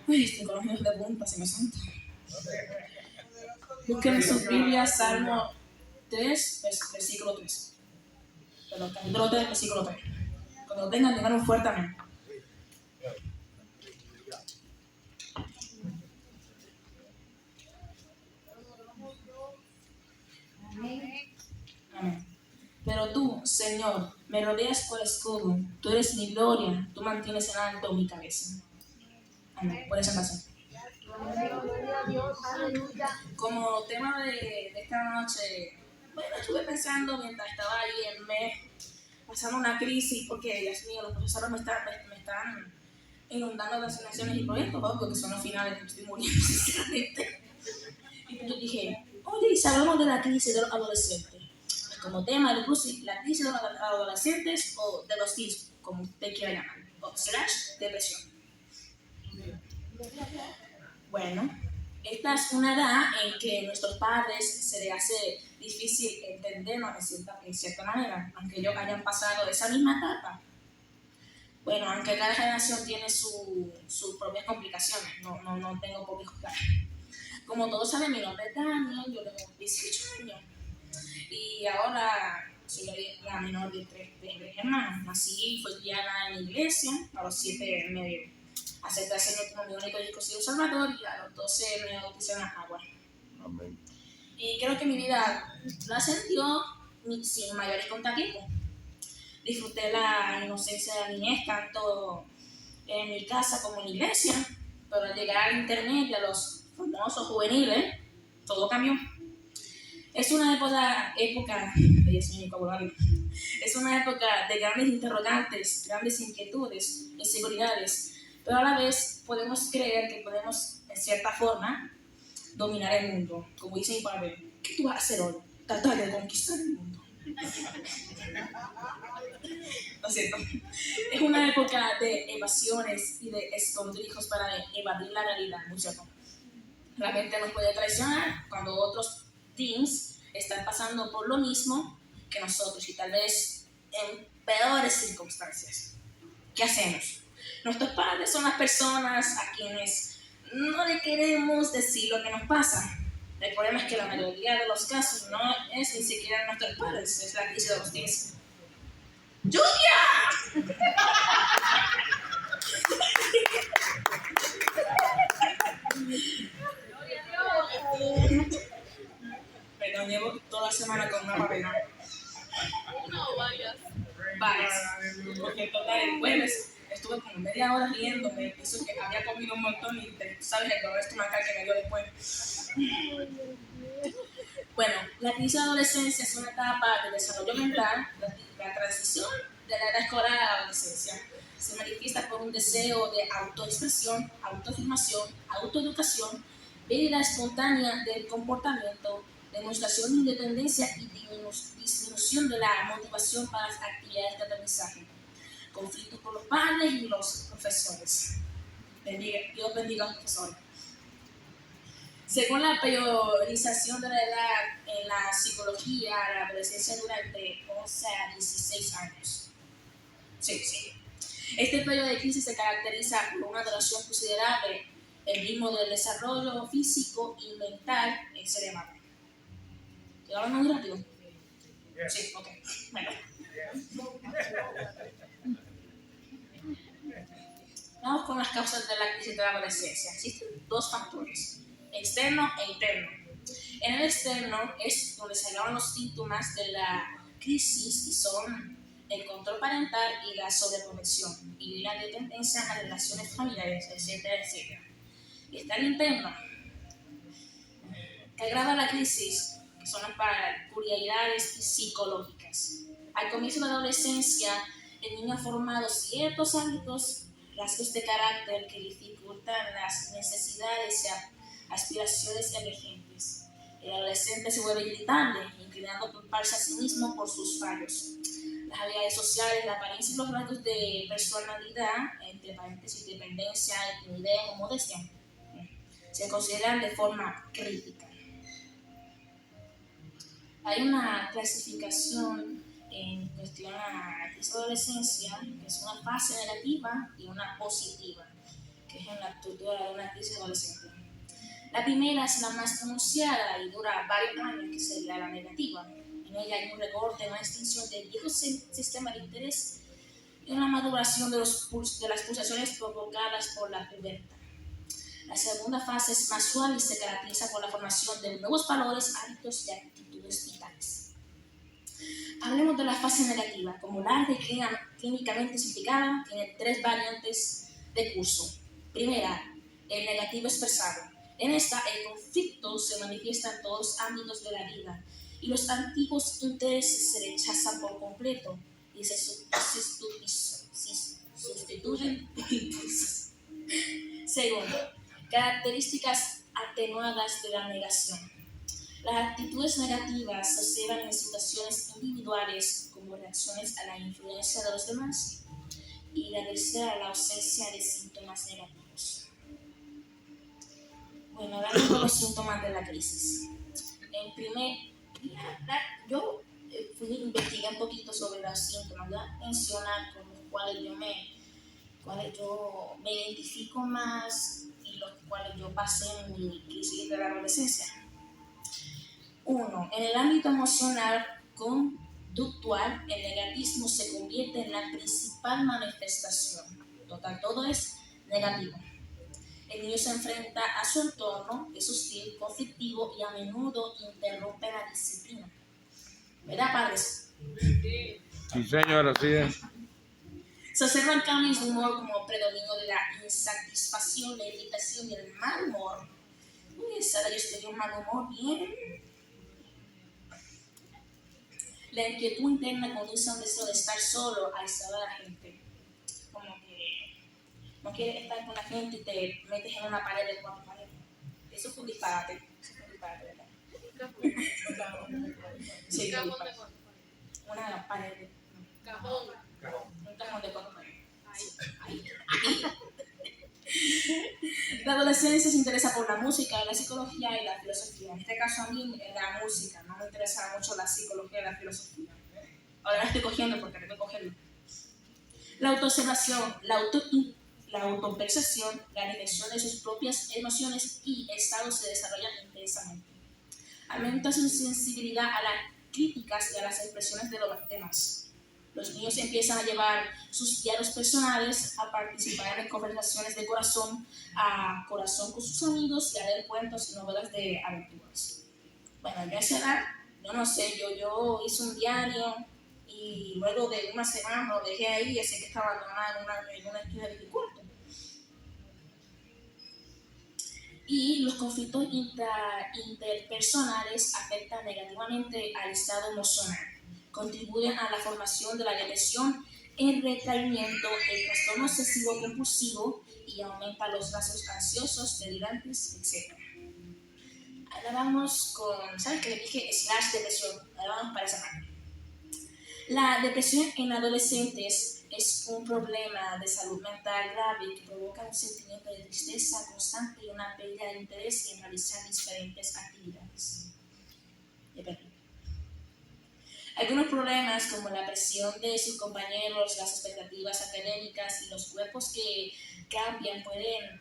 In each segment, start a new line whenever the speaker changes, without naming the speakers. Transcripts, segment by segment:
Uy, estoy con los niños de punta, se me santa. Busquen en sus Biblias Salmo 3, versículo 3. Perdón, capítulo 3, versículo 3. Cuando lo tengan, digan un fuerte amén. Amén. Pero tú, Señor, me rodeas por escudo. Tú eres mi gloria. Tú mantienes en alto mi cabeza. Amén. Por esa razón. Como tema de esta noche, bueno, estuve pensando mientras estaba ahí en mes, pasando una crisis, porque, Dios mío, los profesores me están inundando de asignaciones y proyectos, porque son los finales, me estoy muriendo, sinceramente. Y yo dije, oye, y si hablamos de la crisis de los adolescentes, como tema, incluso la crisis de los adolescentes o de los teens, como usted quiera llamar, o / depresión. Bueno, esta es una edad en que a nuestros padres se les hace difícil entendernos en cierta manera, aunque ellos hayan pasado esa misma etapa. Bueno, aunque cada generación tiene sus propias complicaciones, no tengo por qué juzgar. Como todos saben, mi nombre es Daniel, yo tengo 18 años y ahora soy la menor de tres hermanos. Nací y fui criada en la iglesia, a los 7 me acepté a ser como mi único y exclusivo Salvador y a los 12 me bauticé en las aguas. Amén. Y creo que mi vida la sentió sin mayores contratiempos. Disfruté la inocencia de la niñez tanto en mi casa como en la iglesia, pero al llegar al internet y a los famosos juveniles, todo cambió. Es una época es una época de grandes interrogantes, grandes inquietudes, inseguridades, pero a la vez podemos creer que podemos, en cierta forma, dominar el mundo. Como dice mi padre, ¿qué tú vas a hacer hoy? Tratar de conquistar el mundo. Lo siento. Es una época de evasiones y de escondrijos para evadir la realidad, ¿no es cierto? La mente nos puede traicionar cuando otros teens están pasando por lo mismo que nosotros y tal vez en peores circunstancias. ¿Qué hacemos? Nuestros padres son las personas a quienes no le queremos decir lo que nos pasa. El problema es que la mayoría de los casos no es ni siquiera nuestros padres, es la crisis de los teens. ¡Lluvia! Perdón, llevo toda la semana con una papelera. Varias. Porque total, el jueves estuve como media hora riéndome, eso que había comido un montón y sabes el dolor estomacal que me dio después. Bueno, la crisis de adolescencia es una etapa de desarrollo mental, la transición de la edad escolar a la adolescencia. Se manifiesta por un deseo de autoexpresión, autoafirmación, autoeducación, vida espontánea del comportamiento, demostración de independencia y disminución de la motivación para las actividades de aprendizaje. Conflictos con los padres y los profesores. Dios bendiga a los profesores. Según la priorización de la edad en la psicología, la adolescencia dura entre 11 a 16 años. Sí. Este periodo de crisis se caracteriza por una duración considerable. El ritmo del desarrollo físico y mental es elevado. ¿Te hablo muy rápido? Sí, ok. Bueno. Vamos con las causas de la crisis de la adolescencia. Existen dos factores, externo e interno. En el externo es donde se agravan los síntomas de la crisis y son el control parental y la sobreprotección y la dependencia en las relaciones familiares, etcétera. Y está el interno, que agrava la crisis, que son las particularidades psicológicas. Al comienzo de la adolescencia, el niño ha formado ciertos hábitos, rasgos de carácter que dificultan las necesidades y aspiraciones emergentes. El adolescente se vuelve irritable, inclinando a culparse a sí mismo por sus fallos. Las habilidades sociales, la apariencia y los rasgos de personalidad, entre paréntesis, dependencia, timidez o modestia, se consideran de forma crítica. Hay una clasificación en cuestión a la crisis de adolescencia, que es una fase negativa y una positiva. que es en la estructura de una crisis adolescente. La primera es la más pronunciada y dura varios años, que sería la negativa. En ella hay un recorte, una extinción del viejo sistema de interés y una maduración de las pulsaciones provocadas por la pubertad. La segunda fase es más suave y se caracteriza por la formación de nuevos valores, hábitos y actitudes vitales. Hablemos de la fase negativa. Como la arte clínicamente explicada, tiene 3 variantes de curso. Primera, el negativo expresado. En esta, el conflicto se manifiesta en todos los ámbitos de la vida y los antiguos intereses se rechazan por completo y se sustituyen por impulsos. Segundo, características atenuadas de la negación. Las actitudes negativas se observan en situaciones individuales como reacciones a la influencia de los demás y la tercera, la ausencia de síntomas negativos. Bueno, hablando de los síntomas de la crisis. En primer lugar, yo investigué un poquito sobre los síntomas, ya mencionar con los cuales yo me identifico más y los cuales yo pasé en mi crisis de la adolescencia. 1. En el ámbito emocional conductual, el negativismo se convierte en la principal manifestación. Total, todo es negativo. El niño se enfrenta a su entorno, es hostil, conflictivo y a menudo interrumpe la disciplina. ¿Verdad, padres?
Sí, señora, así es.
Se observan cambios de humor como predominio de la insatisfacción, la irritación y el mal humor. Uy, Sara, yo tenía un mal humor bien. La inquietud interna conduce a un deseo de estar solo, aislado de la gente. Como que no quieres estar con la gente y te metes en una pared de 4 paredes. Eso fue un disparate. ¿Verdad? Sí, una pared de
Cajón.
un cajón de 4 paredes. Ahí. La adolescencia se interesa por la música, la psicología y la filosofía. En este caso a mí la música, no me interesa mucho la psicología y la filosofía. Ahora la estoy cogiendo porque tengo que cogerlo. La autoobservación, la autopercepción, la dimensión de sus propias emociones y estados se desarrollan intensamente. Aumenta su sensibilidad a las críticas y a las expresiones de los demás. Los niños empiezan a llevar sus diarios personales, a participar en conversaciones de corazón a corazón con sus amigos y a leer cuentos y novelas de aventuras. Bueno, yo a esa edad, yo no sé, yo hice un diario y luego de una semana lo dejé ahí y ese que estaba abandonado en una esquina de mi cuarto. Y los conflictos interpersonales afectan negativamente al estado emocional, contribuyen a la formación de la depresión, el retraimiento, el trastorno obsesivo compulsivo y aumenta los rasgos ansiosos, delirantes, etc. Ahora vamos con, ¿sabes qué le dije? / depresión. Ahora vamos para esa parte. La depresión en adolescentes es un problema de salud mental grave que provoca un sentimiento de tristeza constante y una pérdida de interés en realizar diferentes actividades. Algunos problemas como la presión de sus compañeros, las expectativas académicas y los cuerpos que cambian pueden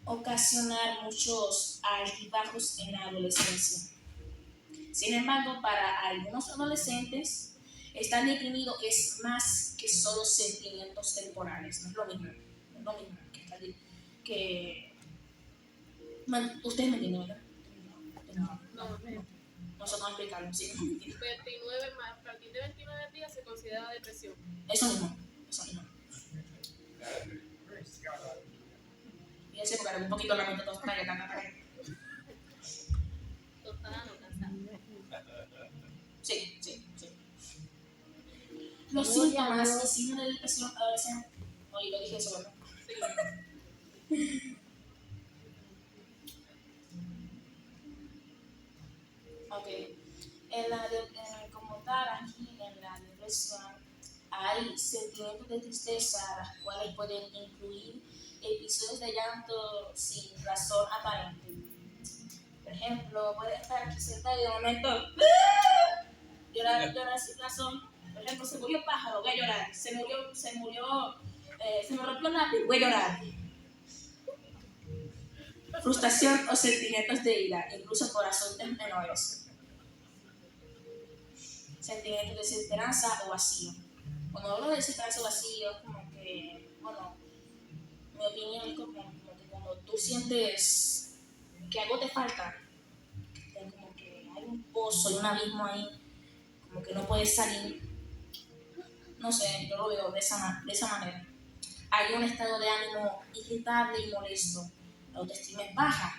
ocasionar muchos altibajos en la adolescencia. Sin embargo, para algunos adolescentes, estar deprimido es más que solo sentimientos temporales, no es lo mismo, ustedes me entienden, ¿verdad? No. Nosotros vamos a explicarlo, ¿sí?
29 más, a partir de 29 días se considera depresión.
Eso mismo. Fíjense porque un poquito la mente tostada y tanta pared.
Tostada no, cansada.
Sí. Los síntomas y signos de depresión adolescente. Oye, lo dije eso, ¿verdad? Sí. Ok. Como tal, aquí en la depresión hay sentimientos de tristeza, las cuales pueden incluir episodios de llanto sin razón aparente. Por ejemplo, puede estar aquí sentado y de momento llorar sin razón. Por ejemplo, se murió el pájaro, voy a llorar. Se me rompió el lápiz, voy a llorar. frustración o sentimientos de ira, incluso por asuntos menores. Sentimientos de desesperanza o vacío. Cuando hablo de desesperanza o vacío, es como que, bueno, mi opinión es como que cuando tú sientes que algo te falta, como que hay un pozo, hay un abismo ahí, como que no puedes salir. No sé, yo lo veo de esa manera. Hay un estado de ánimo irritable y molesto. La autoestima es baja.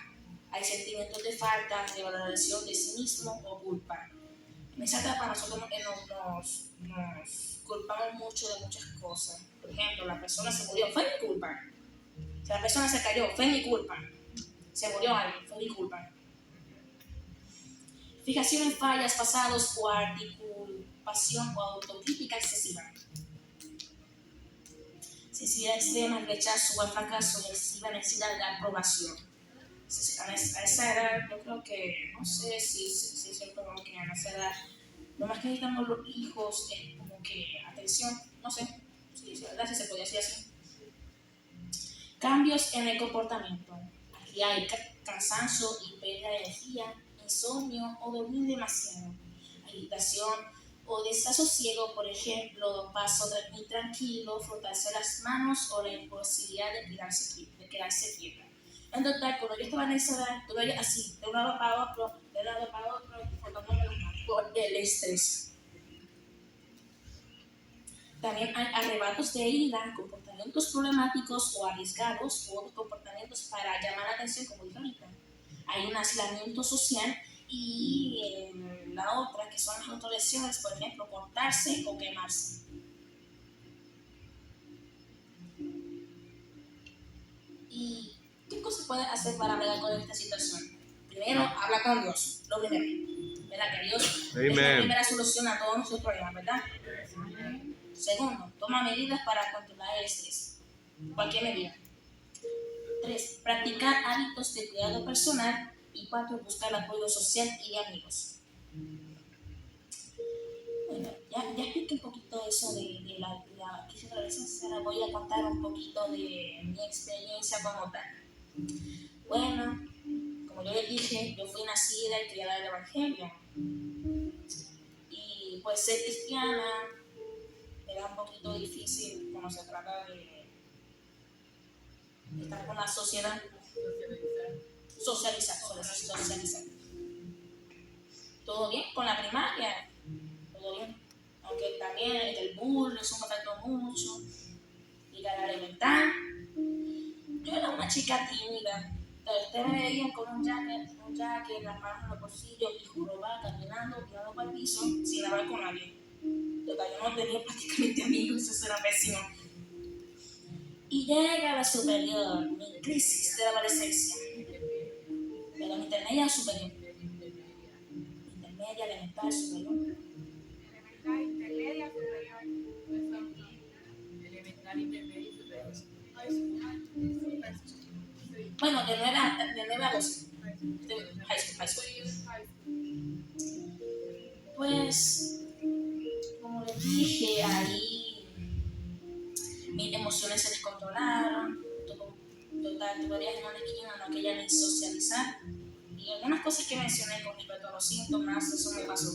Hay sentimientos de falta, de valoración de sí mismo o culpa. En esa etapa nosotros nos culpamos mucho de muchas cosas. Por ejemplo, la persona se murió, fue mi culpa. Si la persona se cayó, fue mi culpa. Se murió alguien, fue mi culpa. Fijación en fallas, pasados o articulación o autocrítica excesiva. Sensibilidad extrema, el rechazo o el fracaso, excesiva necesidad de aprobación. A esa edad, yo creo que, no sé si es cierto como que a esa edad, lo más que necesitamos los hijos es como que atención, no sé, si es verdad, si se podría decir así. Cambios en el comportamiento. Aquí hay cansancio y pérdida de energía, insomnio o dormir demasiado, agitación o desasosiego, por ejemplo, paso intranquilo, frotarse las manos o la imposibilidad de quedarse quieta. En total, cuando yo estaba en esa edad, yo veía así, de un lado para otro, frotándome las manos por el estrés. También hay arrebatos de ira, comportamientos problemáticos o arriesgados u otros comportamientos para llamar la atención, como dije ahorita. Hay un aislamiento social y la otra, que son las autolesiones, por ejemplo, cortarse o quemarse. ¿Y qué cosas puedes hacer para bregar con esta situación? Primero, habla con Dios, lo primero. ¿Verdad? Que Dios es la primera solución a todos nuestros problemas, ¿verdad? Segundo, toma medidas para controlar el estrés. Cualquier medida. 3. Practicar hábitos de cuidado personal. Y 4. Buscar apoyo social y de amigos. Bueno, ya expliqué un poquito eso de la crisis de la adolescencia. Ahora voy a contar un poquito de mi experiencia como tal. Bueno, como yo les dije, yo fui nacida y criada en el Evangelio. Y pues ser cristiana era un poquito difícil cuando se trata de estar con la sociedad. Socializar. Todo bien con la primaria, todo bien. Aunque también el bullying, eso me afectó mucho. Y la elemental. Yo era una chica tímida. Ustedes me veían con un jacket, las manos en los bolsillos y jorobada caminando, tirando para el piso, sin hablar con nadie. Yo no tenía prácticamente amigos, eso era pésimo. Y llega la superior, mi crisis de la adolescencia. Pero en intermedia o superior. Intermedia, elemental, superior.
Elemental, intermedia, superior. Elemental, intermedia y superior.
Bueno, de 9 a 12. High school. Pues, como les dije, ahí mis emociones se descontrolaron. Total, tuve en una esquina, no quería ni socializar. Y algunas cosas que mencioné con respecto a los síntomas, eso me pasó.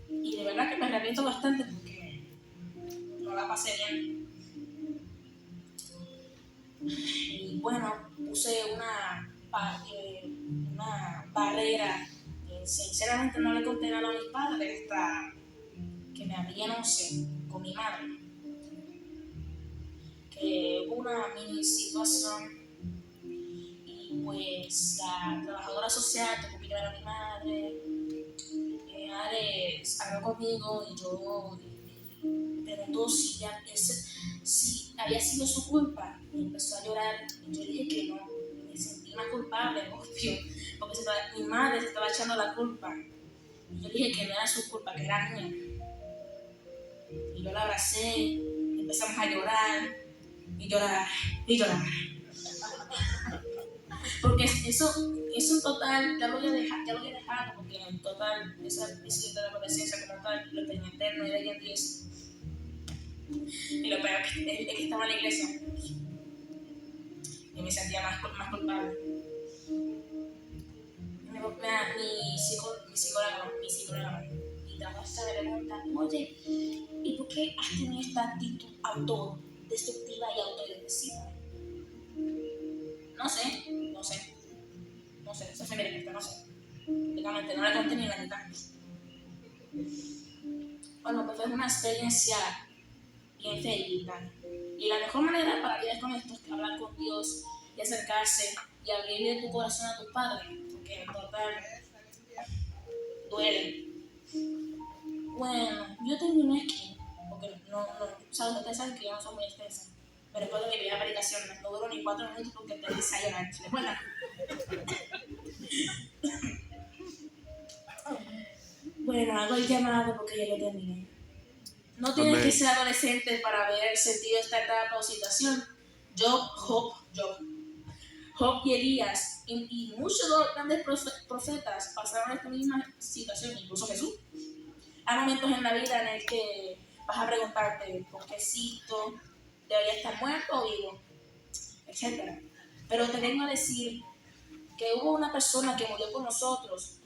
Y de verdad que me arrepiento bastante porque no la pasé bien. Y bueno, puse una barrera que sinceramente no le conté nada a mis padres hasta que me abrí, no sé, con mi madre. Que hubo una mini situación y pues la trabajadora social tocó pillar a mi madre. Mi madre habló conmigo y yo preguntó si había sido su culpa y empezó a llorar y yo dije que no, me sentí más culpable, obvio, porque mi madre se estaba echando la culpa y yo dije que no era su culpa, que era mía y yo la abracé, empezamos a llorar y llorar porque eso en total ya lo había dejado porque en total esa crisis de la adolescencia como tal lo experimenté 9 y en 10. Y lo peor es que estaba en la iglesia. y me sentía más culpable. Mi psicóloga y te vas a preguntar, oye, ¿y por qué has tenido esta actitud autodestructiva y autodepresiva? No sé, eso fue mi respuesta, no sé. Prácticamente no la conté ni la mitad. Bueno, pues fue una experiencia bien feita. Y la mejor manera para lidiar con esto es hablar con Dios y acercarse y abrirle tu corazón a tu Padre, porque en total duele. Bueno, yo terminé aquí, porque ustedes saben que yo no soy muy extensa, pero después de mi primera predicación no duró ni 4 minutos porque te dice a llorar. ¿Se acuerdan? Bueno, hago el llamado porque ya lo terminé. No tienes que ser adolescente para haber sentido esta etapa o situación. Job y Elías y muchos de los grandes profetas pasaron esta misma situación, incluso Jesús. Hay momentos en la vida en el que vas a preguntarte por qué existo, debería estar muerto o vivo, etc. Pero te vengo a decir que hubo una persona que murió por nosotros,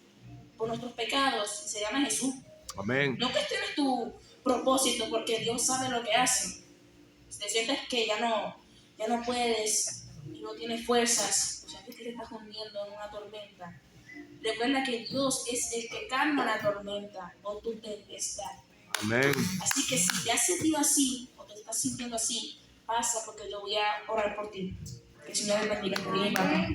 por nuestros pecados, y se llama Jesús.
Amén.
No cuestiones tu propósito porque Dios sabe lo que hace. Si te sientes que ya no puedes y no tienes fuerzas, o sea que te estás hundiendo en una tormenta, recuerda que Dios es el que calma la tormenta o tu tempestad.
Amén.
Así que si te has sentido así o te estás sintiendo así, pasa porque yo voy a orar por ti. Que el Señor te bendiga.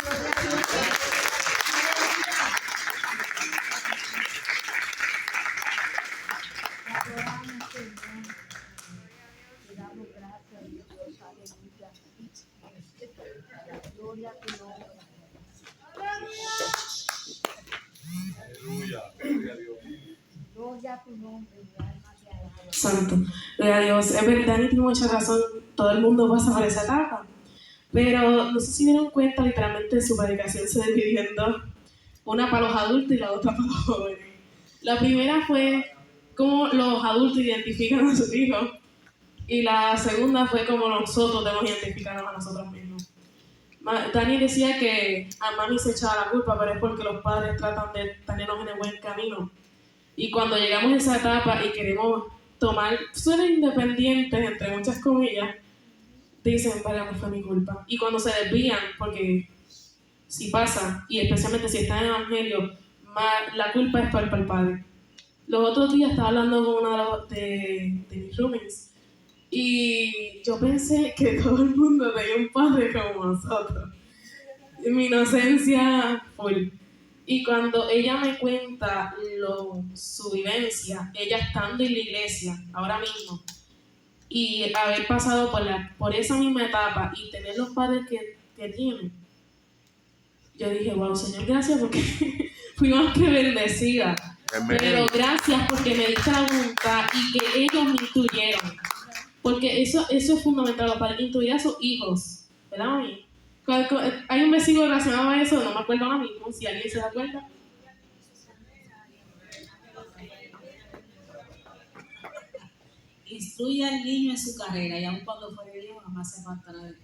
Santo, gloria a Dios. Es verdad, y tiene mucha razón, todo el mundo pasa por esa etapa. Pero no sé si dieron cuenta, literalmente su predicación se dividió en dos. Una para los adultos y la otra para los jóvenes. La primera fue cómo los adultos identifican a sus hijos. Y la segunda fue cómo nosotros debemos identificarnos a nosotros mismos. Dani decía que a mami se echaba la culpa, pero es porque los padres tratan de tenernos en el buen camino. Y cuando llegamos a esa etapa y queremos ser independientes, entre muchas comillas, dicen, vale, no fue mi culpa. Y cuando se desvían, porque si pasa, y especialmente si está en el evangelio, la culpa es para el padre. Los otros días estaba hablando con una de mis roommates, y yo pensé que todo el mundo tenía un padre como nosotros. Mi inocencia full. Y cuando ella me cuenta su vivencia, ella estando en la iglesia, ahora mismo, y haber pasado por esa misma etapa y tener los padres que tiene, yo dije, wow, Señor, gracias porque fui más que bendecida. Amén. Pero gracias porque me diste la voluntad y que ellos me instruyeron. Porque eso es fundamental, los padres instruir a sus hijos, ¿verdad, mami? Hay un versículo relacionado a eso, no me acuerdo ahora mismo, si alguien se acuerda.
Instruye al niño en su carrera y aun cuando fuere viejo jamás se apartará de él.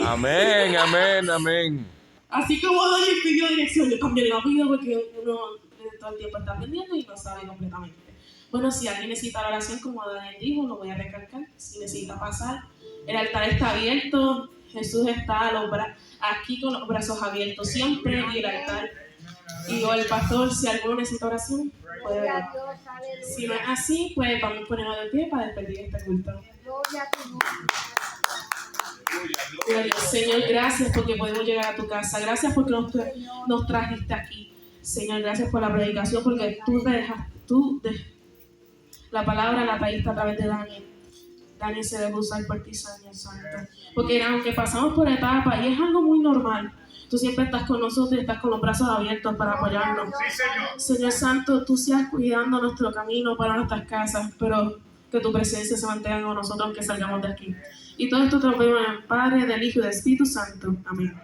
Amén, amén, amén.
Así como Dani pidió dirección, yo también la pido porque uno todo el tiempo está aprendiendo y no sabe completamente. Bueno, si alguien necesita la oración, como Daniel dijo, lo voy a recalcar. Si necesita pasar, el altar está abierto. Jesús está aquí con los brazos abiertos siempre y el altar. Y el pastor, si alguno necesita oración, puede ver. Si no es así, pues vamos a ponernos de pie para despedir este culto. Señor, gracias porque podemos llegar a tu casa. Gracias porque nos trajiste aquí. Señor, gracias por la predicación, porque la palabra la trajiste a través de Daniel. Daniel se debe usar por ti, Señor Santo. Porque aunque pasamos por etapas y es algo muy normal, tú siempre estás con nosotros y estás con los brazos abiertos para apoyarnos. Sí, Señor Santo, tú sigas cuidando nuestro camino para nuestras casas, pero que tu presencia se mantenga con nosotros aunque salgamos de aquí. Y todo esto te lo pedimos en el Padre, del Hijo y del Espíritu Santo. Amén.